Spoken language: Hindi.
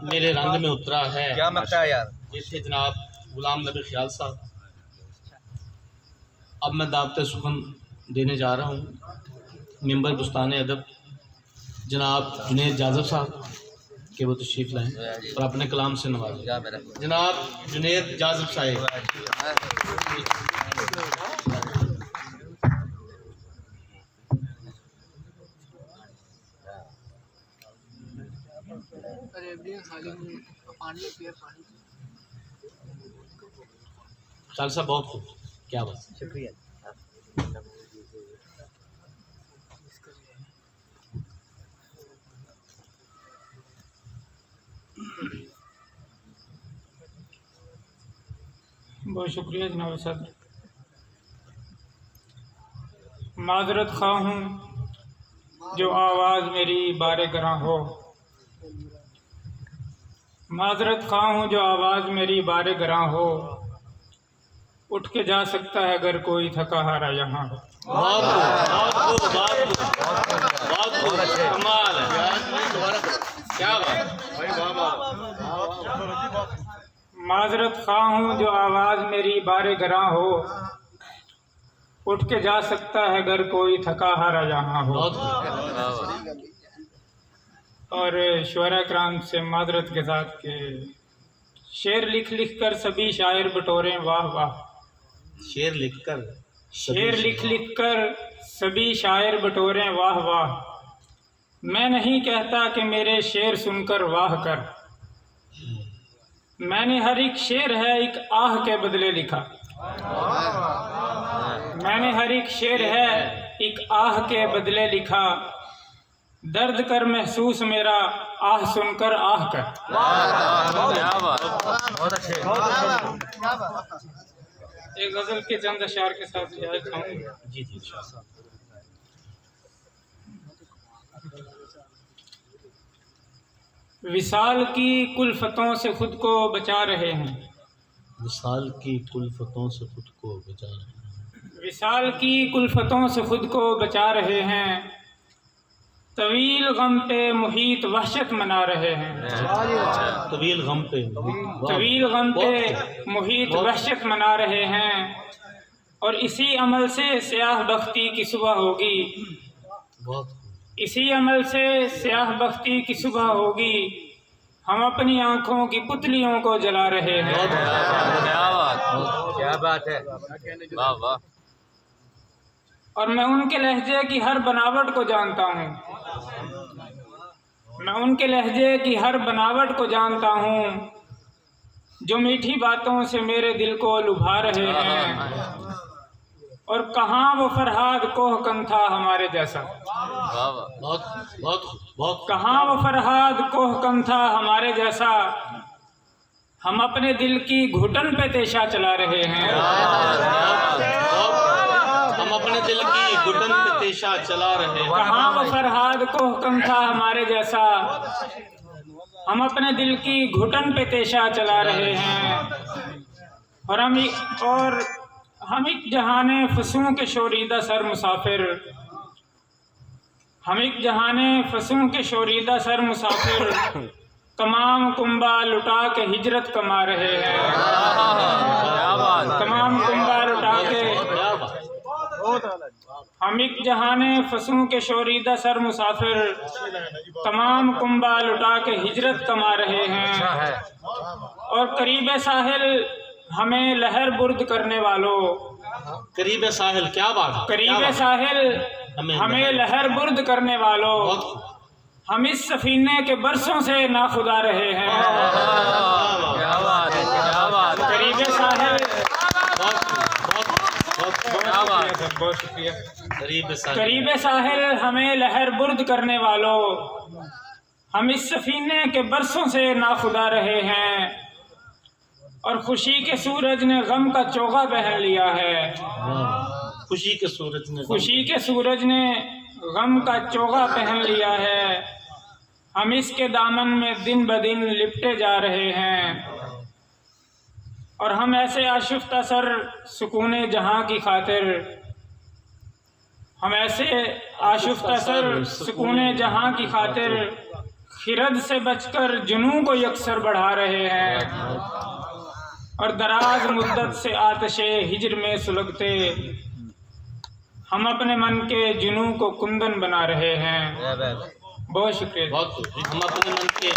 मेरे रंग में उतरा है। क्या मकता है यार। ये थे जनाब गुलाम नबी ख्याल साहब। अब मैं दावत सुखन देने जा रहा हूँ। मेंबर बुस्तान अदब जनाब जुनैद जाज़ब साहब के वो तशरीफ़ लाएँ और अपने कलाम से नवाजें। जनाब जुनैद जाज़ब साहब। ख्याल साहब बहुत खूब, क्या बात, शुक्रिया। बहुत शुक्रिया जनाब सदर। माजरत खा हूँ जो आवाज़ मेरी बारे गरां हो, माजरत खा हूँ जो आवाज़ मेरी बारे गरां हो, उठ के जा सकता है अगर कोई थका हारा यहाँ हो। कमाल है, क्या बात। माजरत खा हूँ जो आवाज़ मेरी बारे गरां हो, उठ के जा सकता है अगर कोई थका हारा यहाँ हो। और शुअरा कराम से माजरत के साथ के शेर लिख लिख कर सभी शायर बटोरें वाह वाह, शेर लिख कर सभी शायर बटोरें वाह वाह, मैं नहीं कहता कि मेरे शेर सुनकर वाह कर, मैंने हर एक शेर है एक आह के बदले लिखा, मैंने हर एक शेर है एक आह के बदले लिखा, दर्द कर महसूस मेरा आह सुनकर आह कर। एक गजल के चंद अशार के साथ इजाजत चाहूंगा। जी जी। विसाल की कुल्फतों से खुद को बचा रहे हैं, विसाल की कुल्फतों से खुद को बचा रहे हैं, विसाल की कुल्फतों से खुद को बचा रहे हैं, तवील गम पे मुहीत वहशत मना रहे हैं, तवील गम पे मुहीत वहशत मना रहे हैं, और इसी अमल से स्याह बख्ती की सुबह होगी, इसी अमल से स्याह बख्ती की सुबह होगी, हम अपनी आंखों की पुतलियों को जला रहे हैं। क्या बात है, वाह वाह। और मैं उनके लहजे की हर बनावट को जानता हूँ, मैं उनके लहजे की हर बनावट को जानता हूँ, जो मीठी बातों से मेरे दिल को लुभा रहे हैं, और कहाँ वो फरहाद कोहकन था हमारे जैसा, कहाँ वो फरहाद कोहकन था हमारे जैसा, हम अपने दिल की घुटन पे तेशा चला रहे हैं, हम अपने दिल की घुटन पे तेशा चला रहे हैं, कहाँ वो फरहाद कोहकन था हमारे जैसा, हम अपने दिल की घुटन पे तेशा चला रहे हैं, और हम एक जहाने फसूं के शोरीदा सर मुसाफिर, हम एक जहाने फसूं के शोरीदा सर मुसाफिर, तमाम कुंबा लुटा के हिजरत कमा रहे हैं, तमाम कुंबा लुटा के, हम एक जहाने फसूं के शोरीदा सर मुसाफिर, तमाम कुंबा लुटा के हिजरत कमा रहे हैं, और करीब साहिल हमें लहर बुर्द करने वालों, करीब साहिल, क्या बात, करीब साहिल हमें लहर बुर्द करने वालों, हम इस सफीने के बरसों से नाखुदा रहे हैं, करीब साहिल, बहुत शुक्रिया, करीब साहिल हमें लहर बुर्द करने वालों, हम इस सफीने के बरसों से नाखुदा रहे हैं, और खुशी के सूरज ने गम का चोगा पहन लिया है, खुशी के सूरज ने गम का चोगा पहन लिया है, हम इसके दामन में दिन ब दिन लिपटे जा रहे हैं, और हम ऐसे आशिफ्ता सर सुकूने जहां की खातिर, हम ऐसे आशिफ्ता सर सुकूने जहां की खातिर खिरद से बचकर जुनून को यकसर बढ़ा रहे हैं और दराज मुद्दत से आतिशे हिज्र में सुलगते हम अपने मन के जुनून को कुंदन बना रहे हैं। बहुत शुक्रिया। बहुत हम अपने मन के